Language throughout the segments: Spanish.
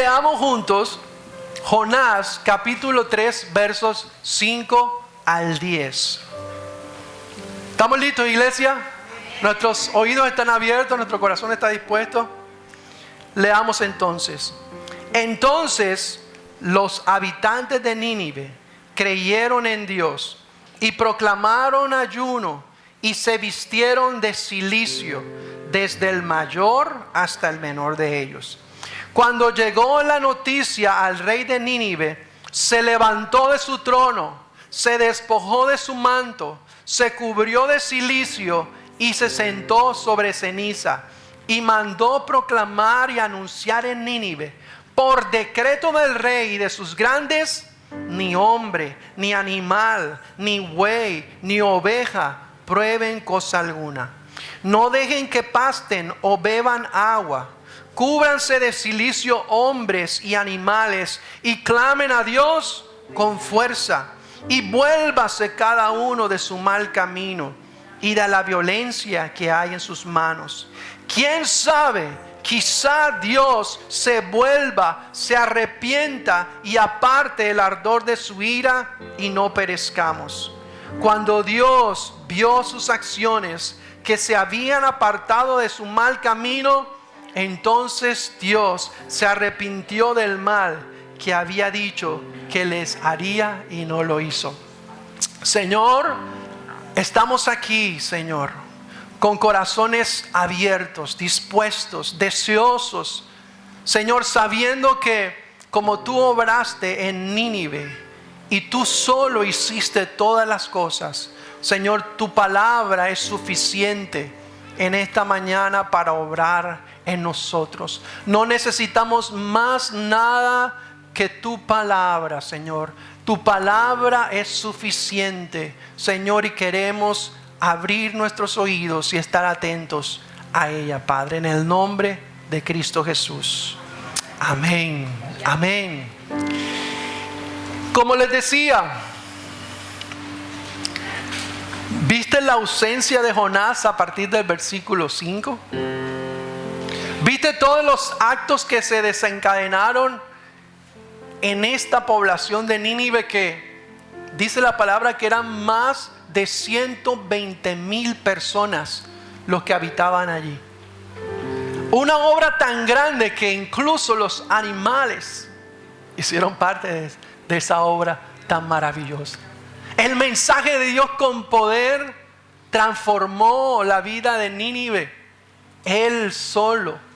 leamos juntos Jonás capítulo 3 versos 5 al 10. ¿Estamos listos, iglesia? Nuestros oídos están abiertos, nuestro corazón está dispuesto. Leamos entonces. Entonces los habitantes de Nínive creyeron en Dios y proclamaron ayuno y se vistieron de cilicio, desde el mayor hasta el menor de ellos. Cuando llegó la noticia al rey de Nínive, se levantó de su trono, se despojó de su manto, se cubrió de cilicio y se sentó sobre ceniza, y mandó proclamar y anunciar en Nínive, por decreto del rey y de sus grandes: ni hombre, ni animal, ni buey, ni oveja prueben cosa alguna. No dejen que pasten o beban agua. Cúbranse de cilicio hombres y animales y clamen a Dios con fuerza. Y vuélvase cada uno de su mal camino y de la violencia que hay en sus manos. ¿Quién sabe? Quizá Dios se vuelva, se arrepienta y aparte el ardor de su ira y no perezcamos. Cuando Dios vio sus acciones, que se habían apartado de su mal camino, entonces Dios se arrepintió del mal que había dicho que les haría y no lo hizo. Señor, estamos aquí, Señor, con corazones abiertos, dispuestos, deseosos, Señor, sabiendo que como tú obraste en Nínive y tú solo hiciste todas las cosas, Señor, tu palabra es suficiente en esta mañana para obrar en nosotros. No necesitamos más nada que tu palabra, Señor. Tu palabra es suficiente, Señor, y queremos abrir nuestros oídos y estar atentos a ella, Padre, en el nombre de Cristo Jesús. Amén. Amén. Como les decía, ¿viste la ausencia de Jonás a partir del versículo 5? ¿Viste todos los actos que se desencadenaron en esta población de Nínive, que dice la palabra que eran más de 120,000 personas los que habitaban allí? Una obra tan grande que incluso los animales hicieron parte de esa obra tan maravillosa. El mensaje de Dios con poder transformó la vida de Nínive. Él solo,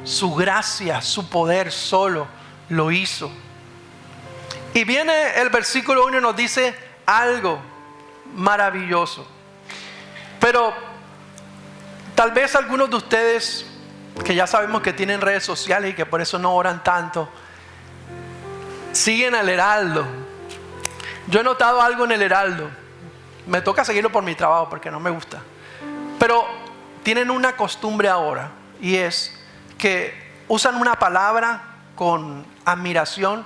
su gracia, su poder solo lo hizo. Y viene el versículo 1 y nos dice algo maravilloso. Pero tal vez algunos de ustedes, que ya sabemos que tienen redes sociales y que por eso no oran tanto, siguen al Heraldo. Yo he notado algo en el Heraldo. Me toca seguirlo por mi trabajo porque no me gusta. Pero tienen una costumbre ahora, y es que usan una palabra con admiración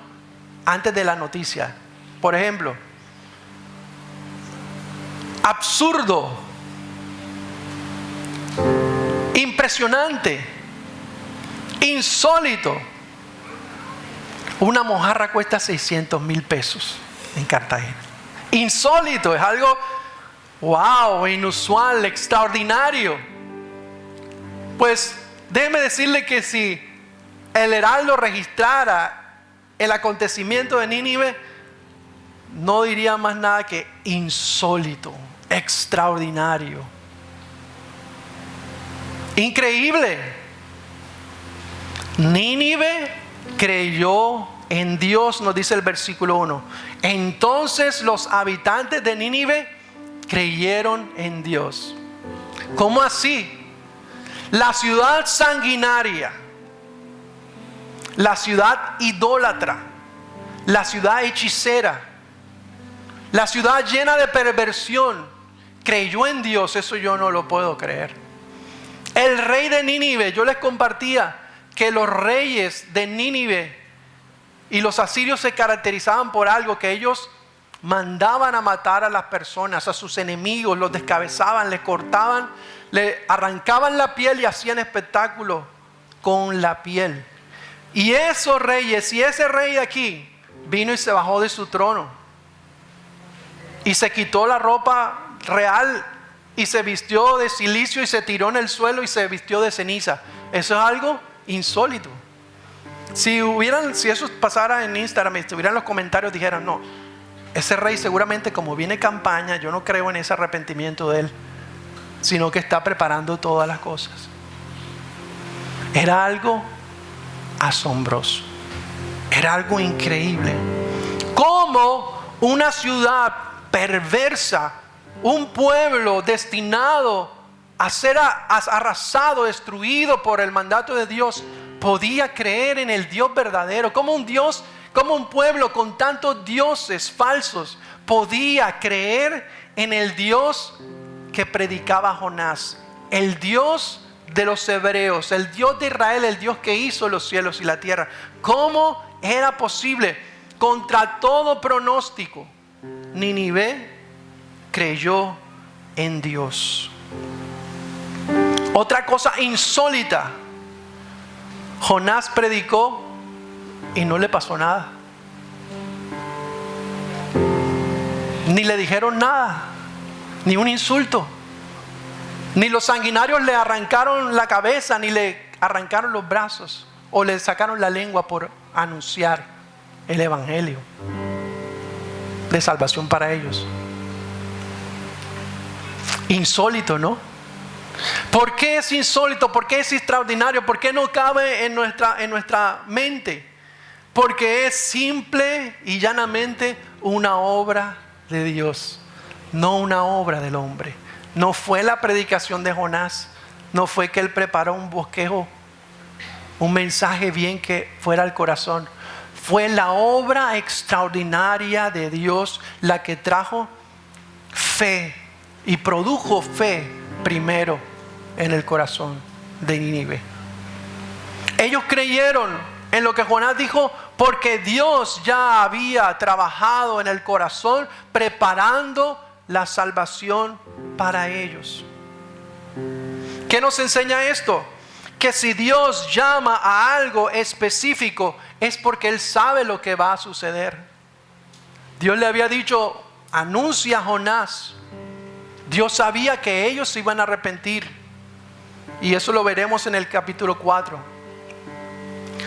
antes de la noticia. Por ejemplo, absurdo, impresionante, insólito. Una mojarra cuesta 600,000 pesos en Cartagena. Insólito, es algo wow, inusual, extraordinario. Pues déjeme decirle que si el Heraldo registrara el acontecimiento de Nínive, no diría más nada que insólito, extraordinario, increíble. Nínive creyó en Dios, nos dice el versículo 1. Entonces los habitantes de Nínive creyeron en Dios. ¿Cómo así? La ciudad sanguinaria, la ciudad idólatra, la ciudad hechicera, la ciudad llena de perversión, creyó en Dios. Eso yo no lo puedo creer. El rey de Nínive, yo les compartía que los reyes de Nínive y los asirios se caracterizaban por algo, que ellos mandaban a matar a las personas, a sus enemigos, los descabezaban, les cortaban, le arrancaban la piel y hacían espectáculo con la piel. Y esos reyes, y ese rey aquí vino y se bajó de su trono y se quitó la ropa real y se vistió de cilicio y se tiró en el suelo y se vistió de ceniza. Eso es algo insólito. Si eso pasara en Instagram y estuvieran los comentarios, dijeran: no, ese rey seguramente, como viene campaña, yo no creo en ese arrepentimiento de él, sino que está preparando todas las cosas. Era algo asombroso, era algo increíble. Como una ciudad perversa, un pueblo destinado a ser arrasado, destruido por el mandato de Dios, podía creer en el Dios verdadero. Como un pueblo con tantos dioses falsos podía creer en el Dios que predicaba Jonás, el Dios de los hebreos, el Dios de Israel, el Dios que hizo los cielos y la tierra. ¿Cómo era posible? Contra todo pronóstico, Nínive creyó en Dios. Otra cosa insólita: Jonás predicó y no le pasó nada. Ni le dijeron nada, ni un insulto. Ni los sanguinarios le arrancaron la cabeza, ni le arrancaron los brazos, o le sacaron la lengua por anunciar el evangelio de salvación para ellos. Insólito, ¿no? ¿Por qué es insólito? ¿Por qué es extraordinario? ¿Por qué no cabe en nuestra mente? Porque es simple y llanamente una obra de Dios, no una obra del hombre. No fue la predicación de Jonás, no fue que él preparó un bosquejo, un mensaje bien que fuera al corazón. Fue la obra extraordinaria de Dios la que trajo fe y produjo fe primero en el corazón de Nínive. Ellos creyeron en lo que Jonás dijo porque Dios ya había trabajado en el corazón preparando la salvación para ellos. ¿Qué nos enseña esto? Que si Dios llama a algo específico es porque Él sabe lo que va a suceder. Dios le había dicho: anuncia a Jonás. Dios sabía que ellos se iban a arrepentir, y eso lo veremos en el capítulo 4.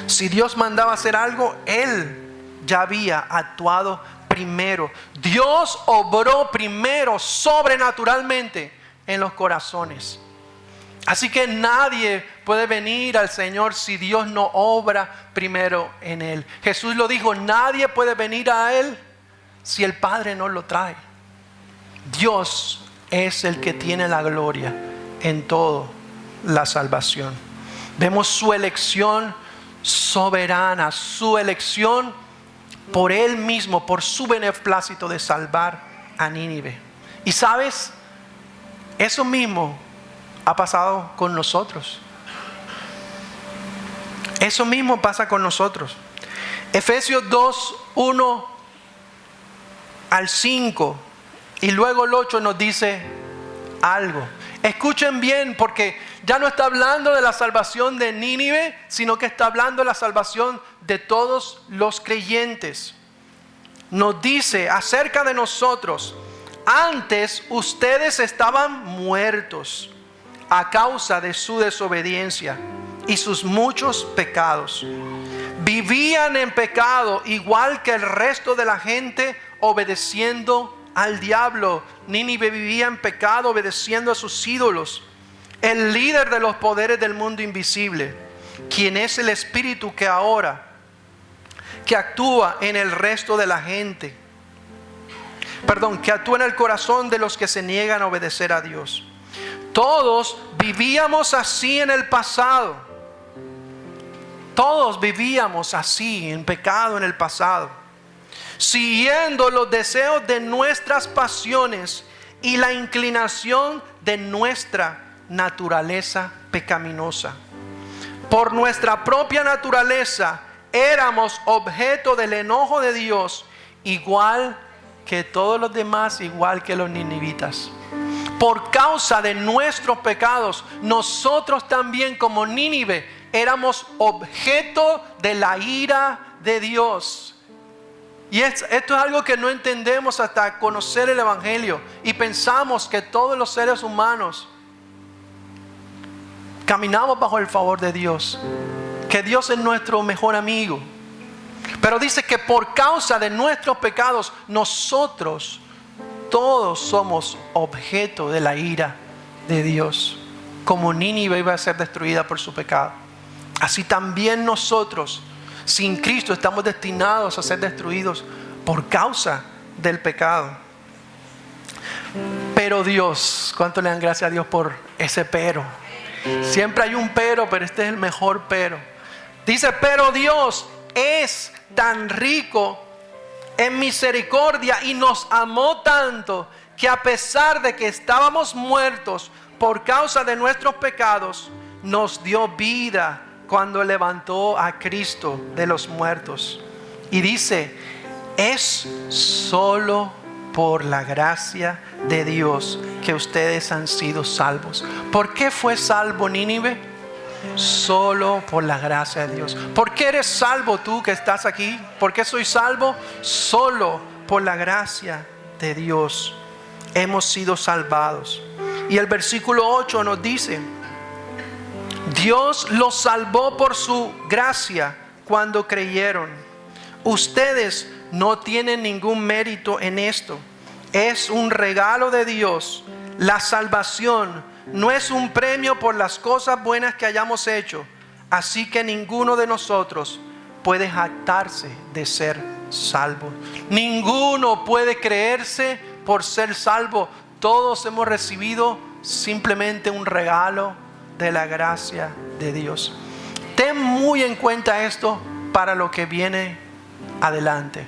Si Dios mandaba hacer algo, Él ya había actuado primero. Dios obró primero sobrenaturalmente en los corazones. Así que nadie puede venir al Señor si Dios no obra primero en Él. Jesús lo dijo: nadie puede venir a Él si el Padre no lo trae. Dios es el que tiene la gloria en toda la salvación. Vemos su elección soberana, su elección por Él mismo, por su beneplácito de salvar a Nínive. Y sabes, eso mismo ha pasado con nosotros. Eso mismo pasa con nosotros. Efesios 2, 1 al 5 y luego el 8 nos dice algo. Escuchen bien, porque ya no está hablando de la salvación de Nínive, sino que está hablando de la salvación de todos los creyentes. Nos dice acerca de nosotros: antes ustedes estaban muertos a causa de su desobediencia y sus muchos pecados. Vivían en pecado igual que el resto de la gente, obedeciendo al diablo. Nínive vivía en pecado, obedeciendo a sus ídolos. El líder de los poderes del mundo invisible, quien es el espíritu que actúa en el resto de la gente, que actúa en el corazón de los que se niegan a obedecer a Dios. Todos vivíamos así en el pasado. Todos vivíamos así en pecado en el pasado, siguiendo los deseos de nuestras pasiones y la inclinación de nuestra naturaleza pecaminosa. Por nuestra propia naturaleza éramos objeto del enojo de Dios, igual que todos los demás, igual que los ninivitas. Por causa de nuestros pecados, nosotros también, como Nínive, éramos objeto de la ira de Dios. Y esto es algo que no entendemos hasta conocer el Evangelio. Y pensamos que todos los seres humanos caminamos bajo el favor de Dios, que Dios es nuestro mejor amigo. Pero dice que por causa de nuestros pecados, nosotros todos somos objeto de la ira de Dios. Como Nínive iba a ser destruida por su pecado, así también nosotros, sin Cristo, estamos destinados a ser destruidos por causa del pecado. Pero Dios, ¿cuánto le dan gracias a Dios por ese pero? Siempre hay un pero este es el mejor pero. Dice, pero Dios es tan rico en misericordia y nos amó tanto que a pesar de que estábamos muertos por causa de nuestros pecados, nos dio vida cuando levantó a Cristo de los muertos. Y dice, es solo por la gracia de Dios que ustedes han sido salvos. ¿Por qué fue salvo Nínive? Solo por la gracia de Dios. ¿Por qué eres salvo tú que estás aquí? ¿Por qué soy salvo? Solo por la gracia de Dios hemos sido salvados. Y el versículo 8 nos dice, Dios los salvó por su gracia cuando creyeron. Ustedes no tienen ningún mérito en esto. Es un regalo de Dios. La salvación no es un premio por las cosas buenas que hayamos hecho. Así que ninguno de nosotros puede jactarse de ser salvo. Ninguno puede creerse por ser salvo. Todos hemos recibido simplemente un regalo de la gracia de Dios. Ten muy en cuenta esto para lo que viene adelante.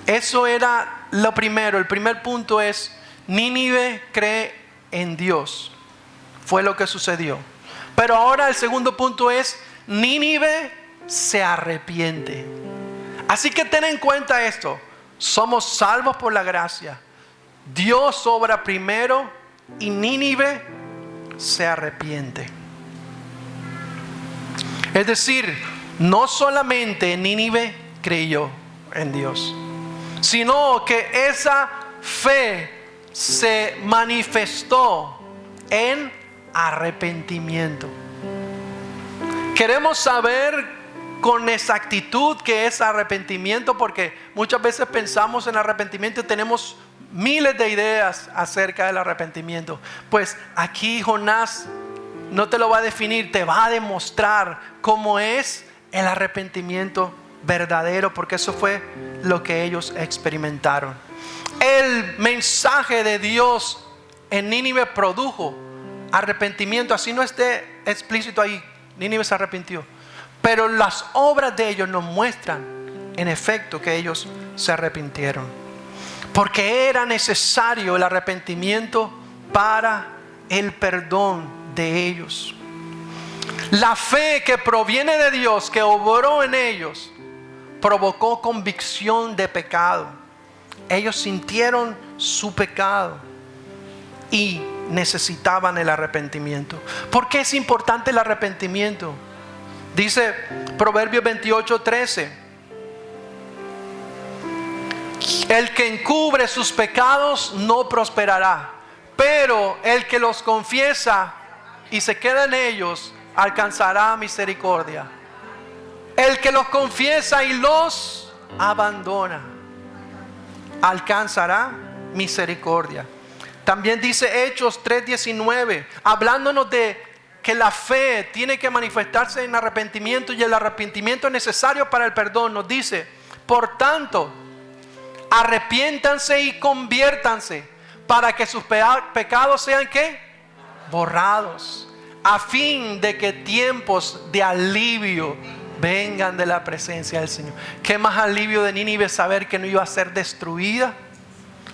Eso era lo primero. El primer punto es, Nínive cree en Dios. Fue lo que sucedió. Pero ahora el segundo punto es, Nínive se arrepiente. Así que ten en cuenta esto. Somos salvos por la gracia. Dios obra primero y Nínive se arrepiente. Es decir, no solamente Nínive creyó en Dios, sino que esa fe se manifestó en arrepentimiento. Queremos saber con exactitud qué es arrepentimiento, porque muchas veces pensamos en arrepentimiento y tenemos miles de ideas acerca del arrepentimiento. Pues aquí Jonás no te lo va a definir, te va a demostrar cómo es el arrepentimiento verdadero, porque eso fue lo que ellos experimentaron. El mensaje de Dios en Nínive produjo arrepentimiento, así no esté explícito ahí, Nínive se arrepintió, pero las obras de ellos nos muestran en efecto que ellos se arrepintieron, porque era necesario el arrepentimiento para el perdón de ellos. La fe que proviene de Dios, que obró en ellos, provocó convicción de pecado. Ellos sintieron su pecado y necesitaban el arrepentimiento. ¿Por qué es importante el arrepentimiento? Dice Proverbios 28:13: el que encubre sus pecados no prosperará, pero el que los confiesa y se queda en ellos alcanzará misericordia. El que los confiesa y los abandona alcanzará misericordia. También dice Hechos 3:19, hablándonos de que la fe tiene que manifestarse en arrepentimiento, y el arrepentimiento es necesario para el perdón. Nos dice: por tanto, arrepiéntanse y conviértanse para que sus pecados sean ¿qué? Borrados, a fin de que tiempos de alivio vengan de la presencia del Señor. ¿Qué más alivio de Nínive saber que no iba a ser destruida?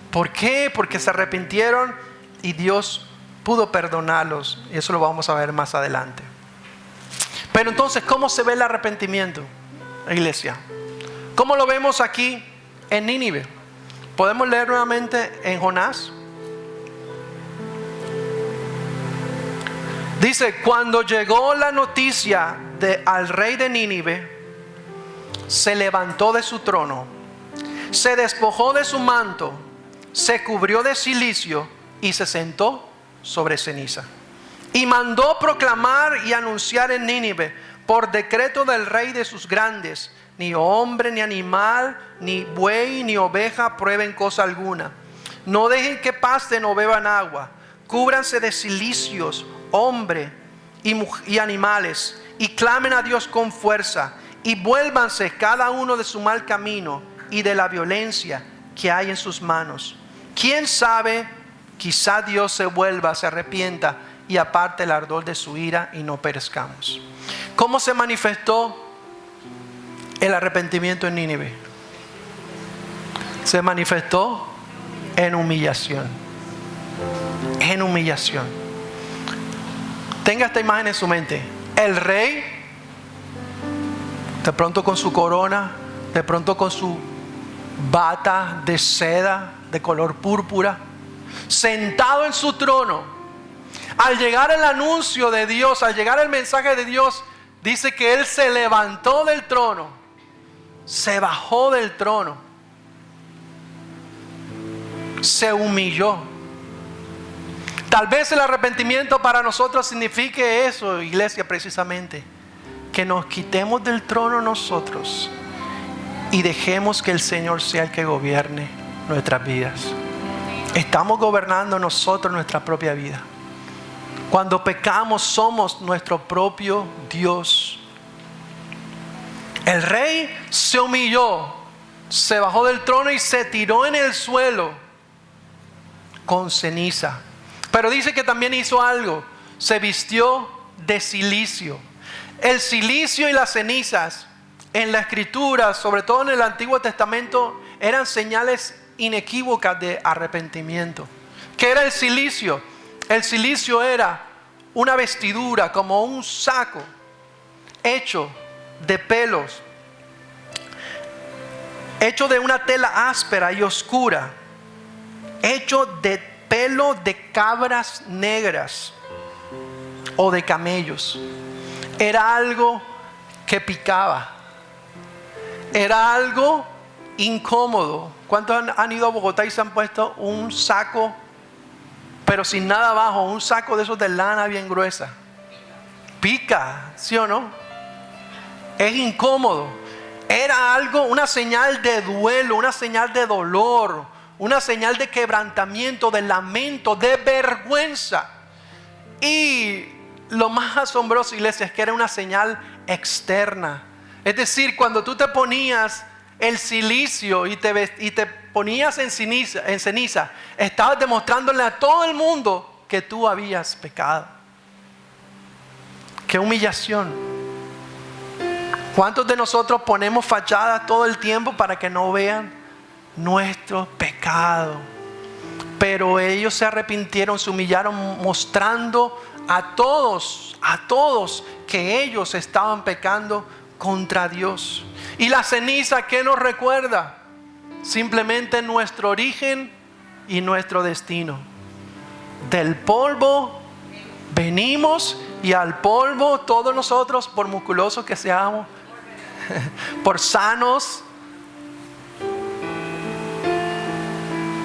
¿Por qué? Porque se arrepintieron y Dios pudo perdonarlos, y eso lo vamos a ver más adelante. Pero entonces, ¿cómo se ve el arrepentimiento, iglesia? ¿Cómo lo vemos aquí en Nínive? Podemos leer nuevamente en Jonás. Dice: cuando llegó la noticia al rey de Nínive, se levantó de su trono, se despojó de su manto, se cubrió de cilicio y se sentó sobre ceniza. Y mandó proclamar y anunciar en Nínive, por decreto del rey de sus grandes: ni hombre, ni animal, ni buey, ni oveja prueben cosa alguna. No dejen que pasten o beban agua. Cúbranse de cilicios, hombre y animales, y clamen a Dios con fuerza. Y vuélvanse cada uno de su mal camino y de la violencia que hay en sus manos. ¿Quién sabe? Quizá Dios se vuelva, se arrepienta y aparte el ardor de su ira y no perezcamos. ¿Cómo se manifestó el arrepentimiento en Nínive? Se manifestó en humillación. En humillación. Tenga esta imagen en su mente. El rey, de pronto con su corona, de pronto con su bata de seda de color púrpura, sentado en su trono. Al llegar el anuncio de Dios, al llegar el mensaje de Dios, dice que él se levantó del trono, se bajó del trono, se humilló. Tal vez el arrepentimiento para nosotros signifique eso, iglesia, precisamente, que nos quitemos del trono nosotros y dejemos que el Señor sea el que gobierne nuestras vidas. Estamos gobernando nosotros nuestra propia vida. Cuando pecamos somos nuestro propio Dios. El rey se humilló, se bajó del trono y se tiró en el suelo con ceniza. Pero dice que también hizo algo: se vistió de cilicio. El cilicio y las cenizas en la Escritura, sobre todo en el Antiguo Testamento, eran señales inequívocas de arrepentimiento. ¿Qué era el cilicio? El cilicio era una vestidura, como un saco hecho de pelos, hecho de una tela áspera y oscura, hecho de pelo de cabras negras o de camellos. Era algo que picaba, era algo incómodo. ¿Cuántos han ido a Bogotá y se han puesto un saco, pero sin nada abajo, un saco de esos de lana bien gruesa? Pica, ¿sí o no? Es incómodo. Era algo, una señal de duelo, una señal de dolor, una señal de quebrantamiento, de lamento, de vergüenza. Y lo más asombroso, iglesia, es que era una señal externa. Es decir, cuando tú te ponías el cilicio y te ponías en ceniza, estabas demostrándole a todo el mundo que tú habías pecado. ¡Qué humillación! ¿Cuántos de nosotros ponemos fachadas todo el tiempo para que no vean nuestro pecado? Pero ellos se arrepintieron, se humillaron, mostrando a todos que ellos estaban pecando contra Dios. Y la ceniza, ¿qué nos recuerda? Simplemente nuestro origen y nuestro destino. Del polvo venimos y al polvo todos nosotros, por musculosos que seamos, por sanos,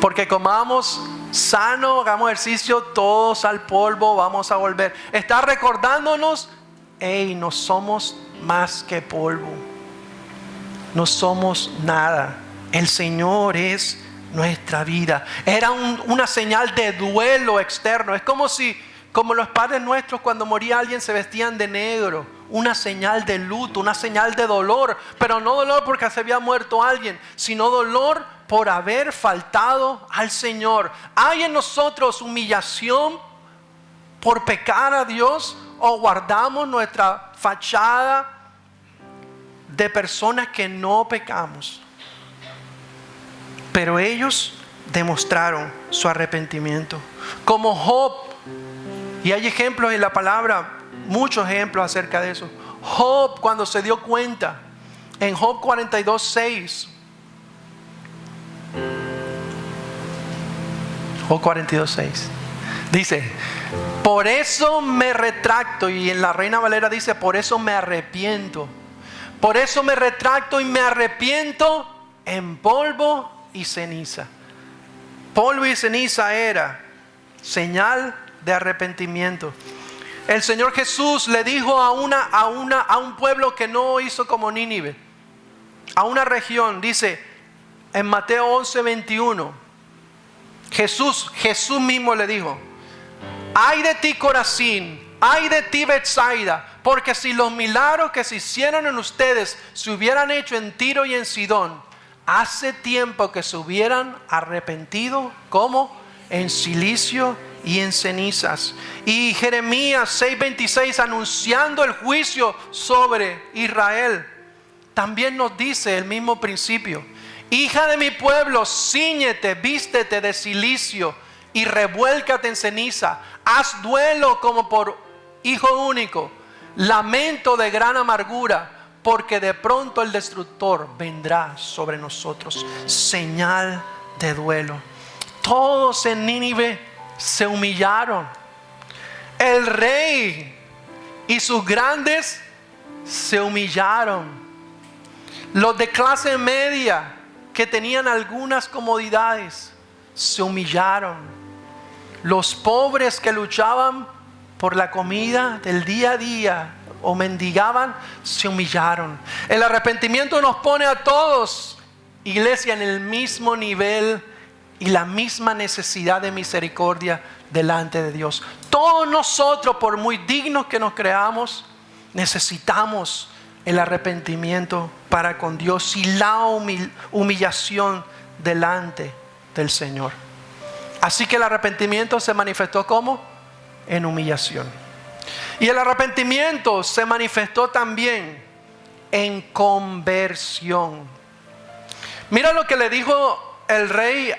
porque comamos sano, hagamos ejercicio, todos al polvo vamos a volver. Está recordándonos, hey, no somos más que polvo. No somos nada. El Señor es nuestra vida. Era una señal de duelo externo. Es como los padres nuestros, cuando moría alguien, se vestían de negro. Una señal de luto, una señal de dolor. Pero no dolor porque se había muerto alguien, sino dolor por haber faltado al Señor. ¿Hay en nosotros humillación por pecar a Dios? ¿O guardamos nuestra fachada de personas que no pecamos? Pero ellos demostraron su arrepentimiento. Como Job, y hay ejemplos en la palabra, muchos ejemplos acerca de eso. Job, cuando se dio cuenta, en Job 42:6, Job 42:6, Dice, por eso me retracto, y en la Reina Valera dice, por eso me arrepiento. Por eso me retracto y me arrepiento en polvo y ceniza. Polvo y ceniza era señal de arrepentimiento. El Señor Jesús le dijo a un pueblo que no hizo como Nínive, a una región, dice en Mateo 11:21, Jesús mismo le dijo, ay de ti Corazín, ay de ti Betsaida, porque si los milagros que se hicieron en ustedes se hubieran hecho en Tiro y en Sidón, hace tiempo que se hubieran arrepentido, como en silicio y en cenizas. Y Jeremías 6:26, anunciando el juicio sobre Israel, también nos dice el mismo principio. Hija de mi pueblo, cíñete, vístete de silicio y revuélcate en ceniza. Haz duelo como por hijo único, lamento de gran amargura, porque de pronto el destructor vendrá sobre nosotros. Señal de duelo. Todos en Nínive se humillaron. El rey y sus grandes se humillaron. Los de clase media, que tenían algunas comodidades, se humillaron. Los pobres que luchaban por la comida del día a día o mendigaban, se humillaron. El arrepentimiento nos pone a todos, iglesia, en el mismo nivel y la misma necesidad de misericordia delante de Dios. Todos nosotros, por muy dignos que nos creamos, necesitamos el arrepentimiento para con Dios y la humillación delante del Señor. Así que el arrepentimiento se manifestó como en humillación. Y el arrepentimiento se manifestó también en conversión. Mira lo que le dijo el rey,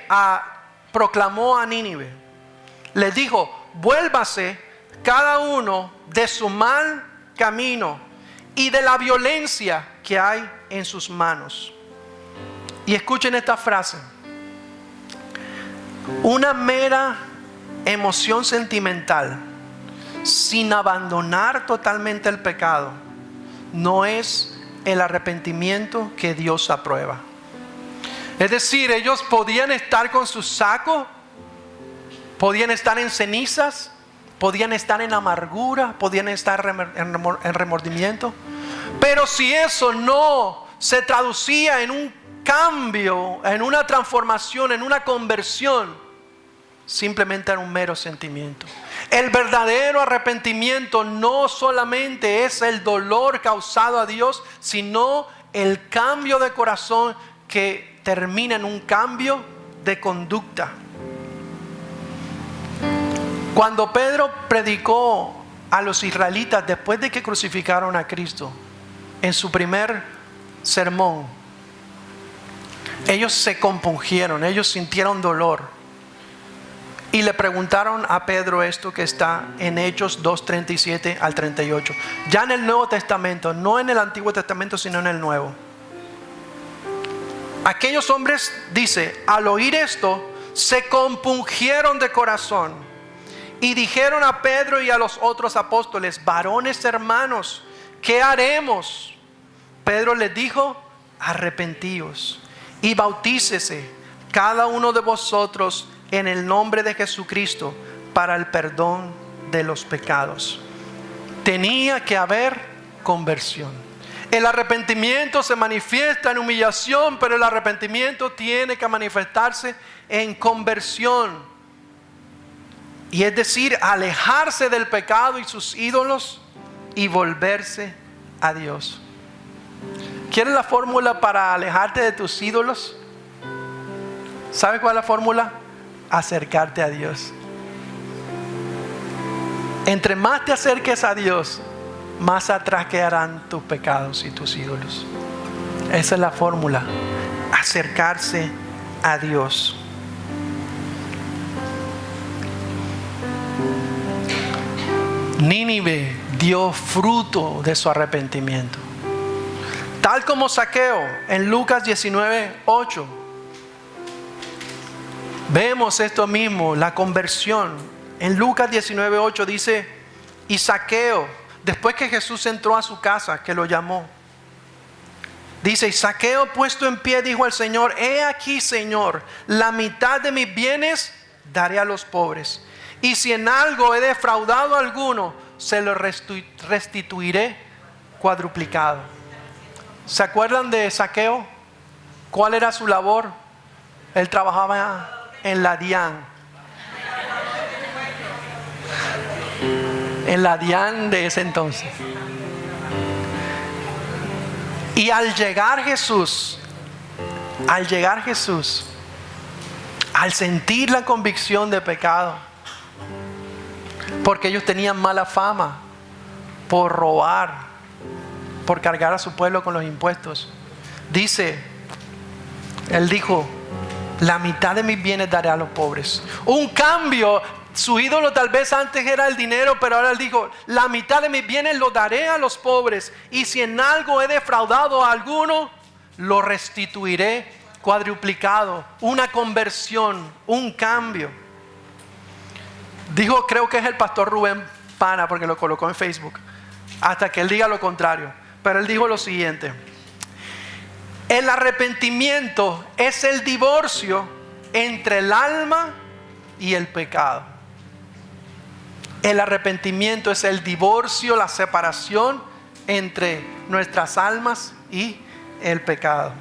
proclamó a Nínive. Le dijo, vuélvase cada uno de su mal camino y de la violencia que hay en sus manos. Y escuchen esta frase. Una mera emoción sentimental sin abandonar totalmente el pecado no es el arrepentimiento que Dios aprueba. Es decir, ellos podían estar con su saco, podían estar en cenizas, podían estar en amargura, podían estar en remordimiento, pero si eso no se traducía en un cambio, en una transformación, en una conversión, simplemente era un mero sentimiento. El verdadero arrepentimiento no solamente es el dolor causado a Dios, sino el cambio de corazón que termina en un cambio de conducta. Cuando Pedro predicó a los israelitas después de que crucificaron a Cristo, en su primer sermón, ellos se compungieron, ellos sintieron dolor. Y le preguntaron a Pedro esto que está en Hechos 2:37 al 38. Ya en el Nuevo Testamento, no en el Antiguo Testamento, sino en el Nuevo. Aquellos hombres, dice, al oír esto, se compungieron de corazón y dijeron a Pedro y a los otros apóstoles, varones hermanos, ¿qué haremos? Pedro les dijo, arrepentíos y bautícese cada uno de vosotros en el nombre de Jesucristo para el perdón de los pecados. Tenía que haber conversión. El arrepentimiento se manifiesta en humillación, pero el arrepentimiento tiene que manifestarse en conversión. Y es decir, alejarse del pecado y sus ídolos y volverse a Dios. ¿Quieres la fórmula para alejarte de tus ídolos? ¿Sabes cuál es la fórmula? Acercarte a Dios. Entre más te acerques a Dios, más atrás quedarán tus pecados y tus ídolos. Esa es la fórmula. Acercarse a Dios. Nínive dio fruto de su arrepentimiento. Tal como Zaqueo en Lucas 19:8. Vemos esto mismo, la conversión En Lucas 19:8 dice, y Zaqueo, después que Jesús entró a su casa, que lo llamó, dice, y Zaqueo puesto en pie dijo al Señor, he aquí, Señor, la mitad de mis bienes daré a los pobres. Y si en algo he defraudado a alguno, se lo restituiré cuadruplicado. ¿Se acuerdan de Zaqueo? ¿Cuál era su labor? Él trabajaba en la DIAN. En la DIAN de ese entonces. Y al llegar Jesús, al sentir la convicción de pecado, porque ellos tenían mala fama por robar, por cargar a su pueblo con los impuestos, él dijo, la mitad de mis bienes daré a los pobres. Un cambio. Su ídolo tal vez antes era el dinero, pero ahora él dijo, la mitad de mis bienes lo daré a los pobres. Y si en algo he defraudado a alguno, lo restituiré cuadruplicado. Una conversión, un cambio. Dijo, creo que es el pastor Rubén Pana, porque lo colocó en Facebook, hasta que él diga lo contrario. Pero él dijo lo siguiente: el arrepentimiento es el divorcio entre el alma y el pecado. El arrepentimiento es el divorcio, la separación entre nuestras almas y el pecado.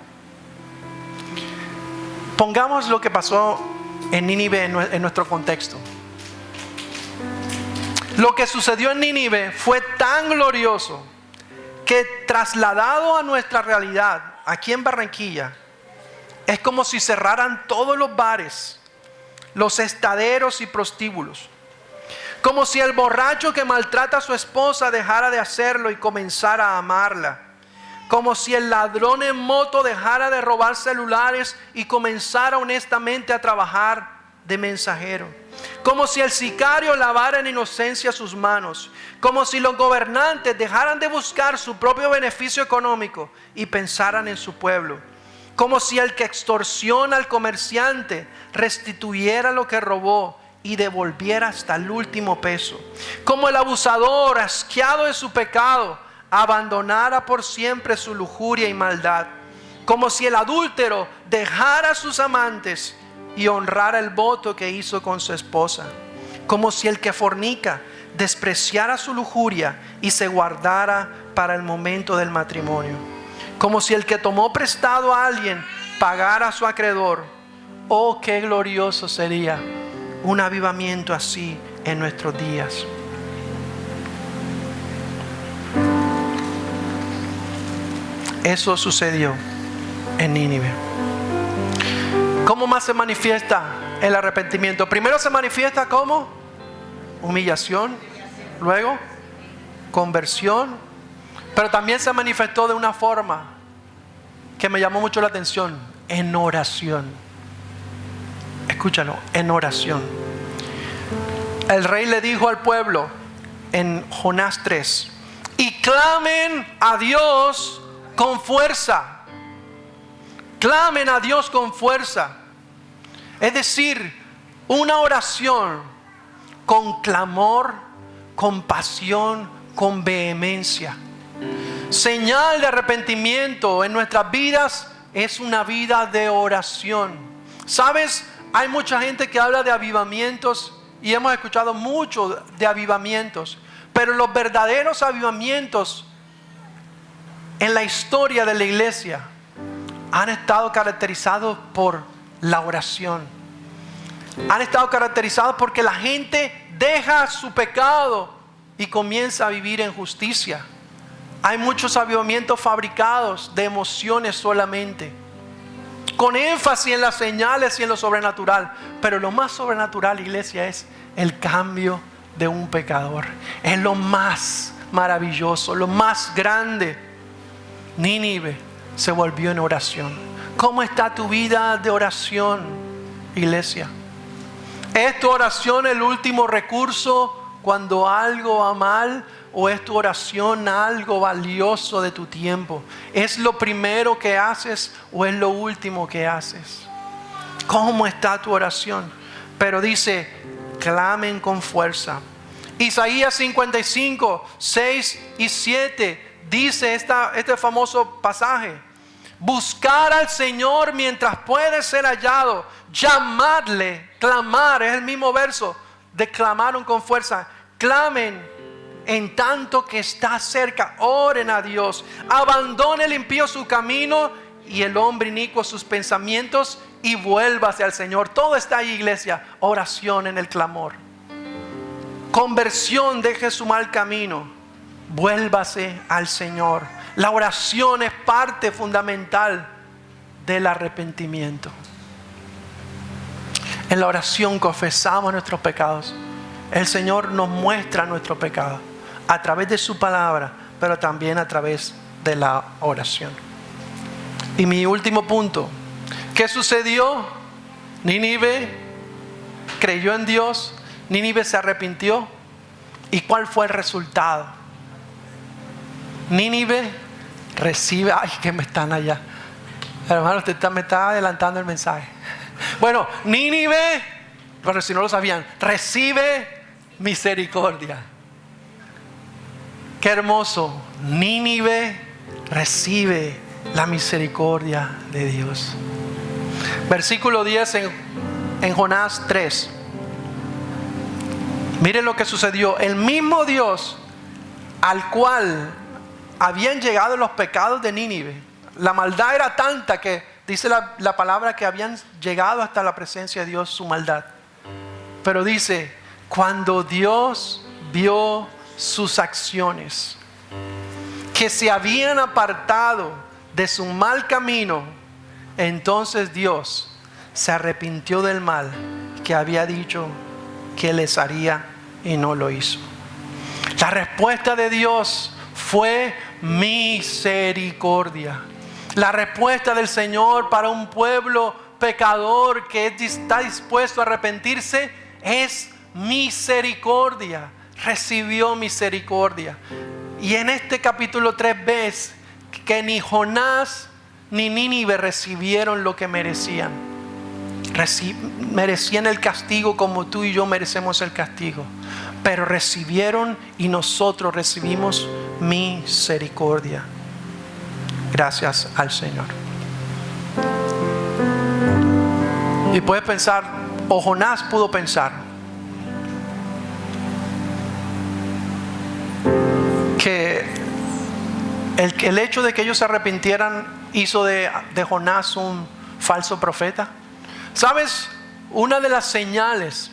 Pongamos lo que pasó en Nínive en nuestro contexto. Lo que sucedió en Nínive fue tan glorioso que, trasladado a nuestra realidad aquí en Barranquilla, es como si cerraran todos los bares, los estaderos y prostíbulos. Como si el borracho que maltrata a su esposa dejara de hacerlo y comenzara a amarla. Como si el ladrón en moto dejara de robar celulares y comenzara honestamente a trabajar de mensajero. Como si el sicario lavara en inocencia sus manos. Como si los gobernantes dejaran de buscar su propio beneficio económico y pensaran en su pueblo. Como si el que extorsiona al comerciante restituyera lo que robó y devolviera hasta el último peso. Como el abusador, asqueado de su pecado, abandonara por siempre su lujuria y maldad. Como si el adúltero dejara a sus amantes y honrara el voto que hizo con su esposa. Como si el que fornica despreciara su lujuria y se guardara para el momento del matrimonio. Como si el que tomó prestado a alguien pagara a su acreedor. Oh, qué glorioso sería un avivamiento así en nuestros días. Eso sucedió en Nínive. ¿Cómo más se manifiesta el arrepentimiento? Primero se manifiesta como humillación, luego conversión, pero también se manifestó de una forma que me llamó mucho la atención: en oración. Escúchalo, en oración. El rey le dijo al pueblo en Jonás 3: y clamen a Dios con fuerza. Clamen a Dios con fuerza. Es decir, una oración con clamor, con pasión, con vehemencia. Señal de arrepentimiento en nuestras vidas es una vida de oración. ¿Sabes? Hay mucha gente que habla de avivamientos y hemos escuchado mucho de avivamientos, pero los verdaderos avivamientos en la historia de la iglesia han estado caracterizados por la oración. Han estado caracterizados porque la gente deja su pecado y comienza a vivir en justicia. Hay muchos avivamientos fabricados de emociones solamente, con énfasis en las señales y en lo sobrenatural. Pero lo más sobrenatural, iglesia, es el cambio de un pecador. Es lo más maravilloso, lo más grande. Nínive se volvió en oración. ¿Cómo está tu vida de oración, iglesia? ¿Es tu oración el último recurso cuando algo va mal? ¿O es tu oración algo valioso de tu tiempo? ¿Es lo primero que haces o es lo último que haces? ¿Cómo está tu oración? Pero dice, clamen con fuerza. Isaías 55, 6 y 7 dice este famoso pasaje: buscar al Señor mientras puede ser hallado, llamadle, clamar, es el mismo verso de clamaron con fuerza. Clamen en tanto que está cerca, oren a Dios. Abandone el impío su camino y el hombre inicuo sus pensamientos y vuélvase al Señor. Todo está ahí, iglesia. Oración en el clamor. Conversión, deje su mal camino, vuélvase al Señor. La oración es parte fundamental del arrepentimiento. En la oración confesamos nuestros pecados. El Señor nos muestra nuestro pecado a través de su palabra, pero también a través de la oración. Y mi último punto: ¿qué sucedió? Nínive creyó en Dios, Nínive se arrepintió. ¿Y cuál fue el resultado? Nínive recibe, ay, que me están allá, hermano, me está adelantando el mensaje. Bueno, Nínive, pero si no lo sabían, recibe misericordia. Qué hermoso. Nínive recibe la misericordia de Dios. Versículo 10 en Jonás 3. Miren lo que sucedió. El mismo Dios al cual habían llegado los pecados de Nínive, la maldad era tanta que dice la palabra que habían llegado hasta la presencia de Dios su maldad. Pero dice, cuando Dios vio sus acciones, que se habían apartado de su mal camino, entonces Dios se arrepintió del mal que había dicho que les haría y no lo hizo. La respuesta de Dios fue misericordia. La respuesta del Señor para un pueblo pecador que está dispuesto a arrepentirse es misericordia. Recibió misericordia. Y en este capítulo 3 ves que ni Jonás ni Nínive recibieron lo que merecían. Merecían el castigo como tú y yo merecemos el castigo. Pero recibieron y nosotros recibimos misericordia. Gracias al Señor. Y puedes pensar, o Jonás pudo pensar, que el hecho de que ellos se arrepintieran hizo de Jonás un falso profeta. ¿Sabes? Una de las señales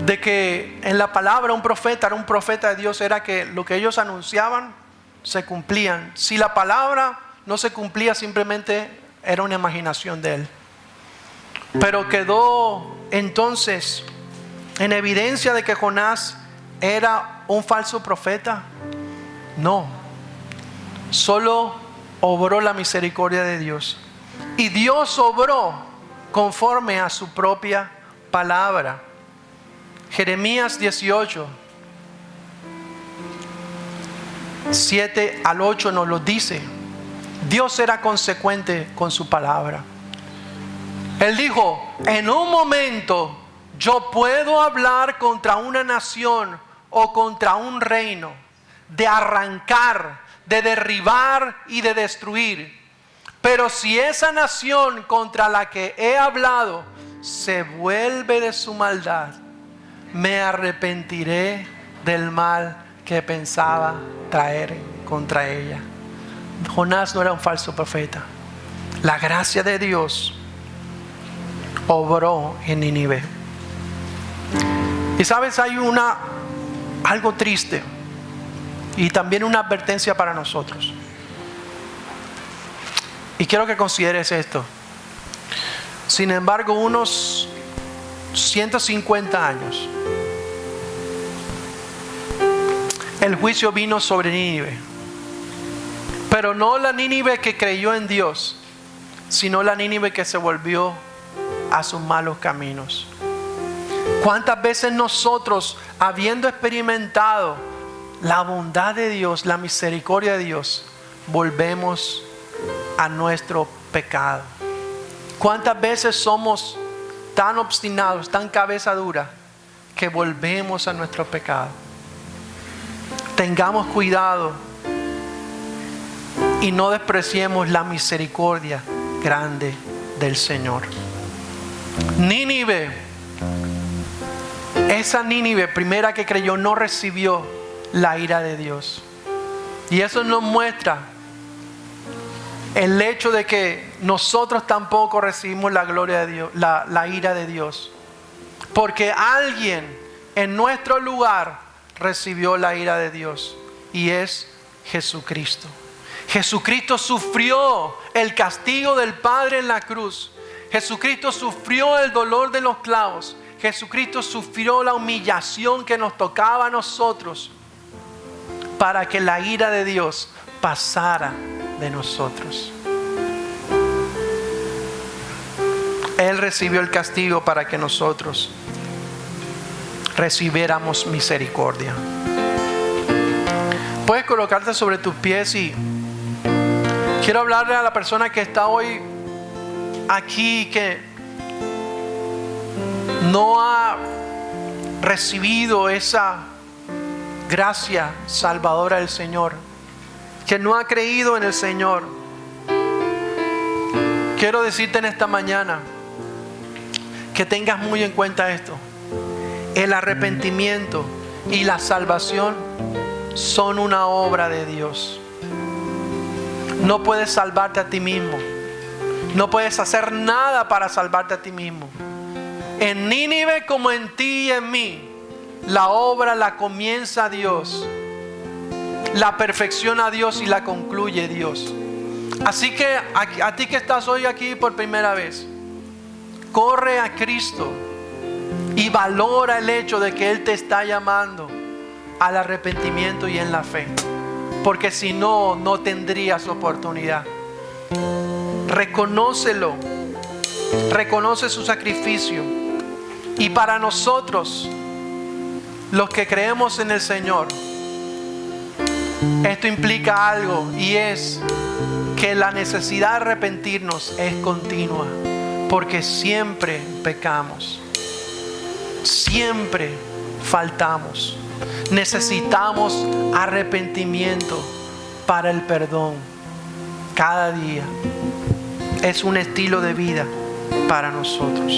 de que en la palabra un profeta era un profeta de Dios era que lo que ellos anunciaban se cumplían. Si la palabra no se cumplía, simplemente era una imaginación de él. Pero quedó entonces en evidencia de que Jonás era un falso profeta. No, solo obró la misericordia de Dios. Y Dios obró conforme a su propia palabra. Jeremías 18, 7 al 8 nos lo dice. Dios era consecuente con su palabra. Él dijo, en un momento yo puedo hablar contra una nación o contra un reino, de arrancar, de derribar y de destruir. Pero si esa nación contra la que he hablado se vuelve de su maldad, me arrepentiré del mal que pensaba traer contra ella. Jonás no era un falso profeta. La gracia de Dios obró en Nínive. Y sabes, hay algo triste y también una advertencia para nosotros. Y quiero que consideres esto. Sin embargo, unos 150 años, el juicio vino sobre Nínive. Pero no la Nínive que creyó en Dios, sino la Nínive que se volvió a sus malos caminos. ¿Cuántas veces nosotros, habiendo experimentado la bondad de Dios, la misericordia de Dios, volvemos a nuestro pecado? ¿Cuántas veces somos tan obstinados, tan cabeza dura, que volvemos a nuestro pecado. Tengamos cuidado y no despreciemos la misericordia grande del Señor. Nínive, esa Nínive primera que creyó, no recibió la ira de Dios. Y eso nos muestra el hecho de que nosotros tampoco recibimos la gloria de Dios, la ira de Dios. Porque alguien en nuestro lugar recibió la ira de Dios, y es Jesucristo. Jesucristo sufrió el castigo del Padre en la cruz. Jesucristo sufrió el dolor de los clavos. Jesucristo sufrió la humillación que nos tocaba a nosotros para que la ira de Dios pasara de nosotros. Él recibió el castigo para que nosotros recibiéramos misericordia. Puedes colocarte sobre tus pies y quiero hablarle a la persona que está hoy aquí, que no ha recibido esa gracia salvadora del Señor, que no ha creído en el Señor. Quiero decirte en esta mañana que tengas muy en cuenta esto. El arrepentimiento y la salvación son una obra de Dios. No puedes salvarte a ti mismo. No puedes hacer nada para salvarte a ti mismo. En Nínive como en ti y en mí, la obra la comienza Dios, la perfecciona Dios y la concluye Dios. Así que a ti que estás hoy aquí por primera vez, corre a Cristo y valora el hecho de que Él te está llamando al arrepentimiento y en la fe, porque si no, no tendrías oportunidad. Reconócelo, reconoce su sacrificio. Y para nosotros, los que creemos en el Señor, esto implica algo, y es que la necesidad de arrepentirnos es continua, porque siempre pecamos, siempre faltamos. Necesitamos arrepentimiento para el perdón cada día. Es un estilo de vida para nosotros.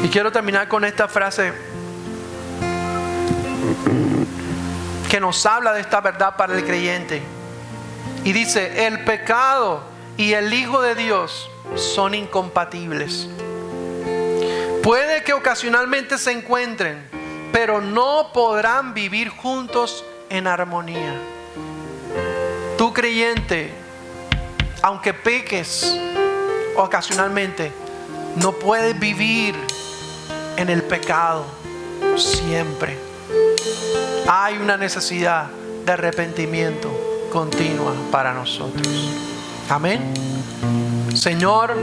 Y quiero terminar con esta frase que nos habla de esta verdad para el creyente. Y dice: el pecado y el Hijo de Dios son incompatibles. Puede que ocasionalmente se encuentren, pero no podrán vivir juntos en armonía. Tú, creyente, aunque peques ocasionalmente, no puedes vivir en el pecado siempre. Hay una necesidad de arrepentimiento continua para nosotros. Amén. Señor,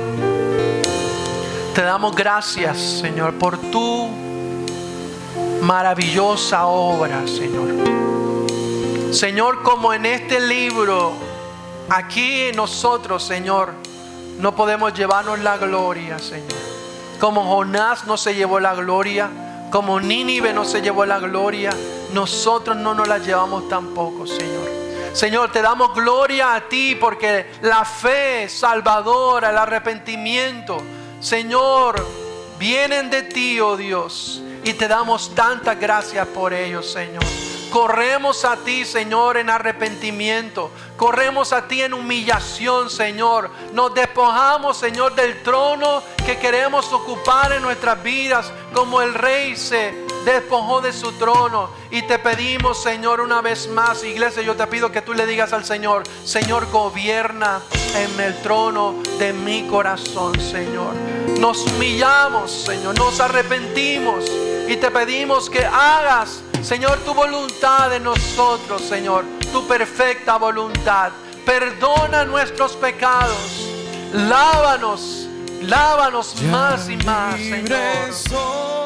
te damos gracias, Señor, por tu maravillosa obra, Señor. Señor, como en este libro, aquí nosotros, Señor, no podemos llevarnos la gloria, Señor. Como Jonás no se llevó la gloria, como Nínive no se llevó la gloria, nosotros no nos la llevamos tampoco, Señor. Señor, te damos gloria a ti porque la fe salvadora, el arrepentimiento, Señor, vienen de ti, oh Dios, y te damos tantas gracias por ello, Señor. Corremos a ti, Señor, en arrepentimiento. Corremos a ti en humillación, Señor. Nos despojamos, Señor, del trono que queremos ocupar en nuestras vidas, como el rey se despojó de su trono. Y te pedimos, Señor, una vez más, iglesia, yo te pido que tú le digas al Señor: Señor, gobierna en el trono de mi corazón, Señor. Nos humillamos, Señor, nos arrepentimos y te pedimos que hagas, Señor, tu voluntad en nosotros, Señor, tu perfecta voluntad. Perdona nuestros pecados. Lávanos más y más, Señor.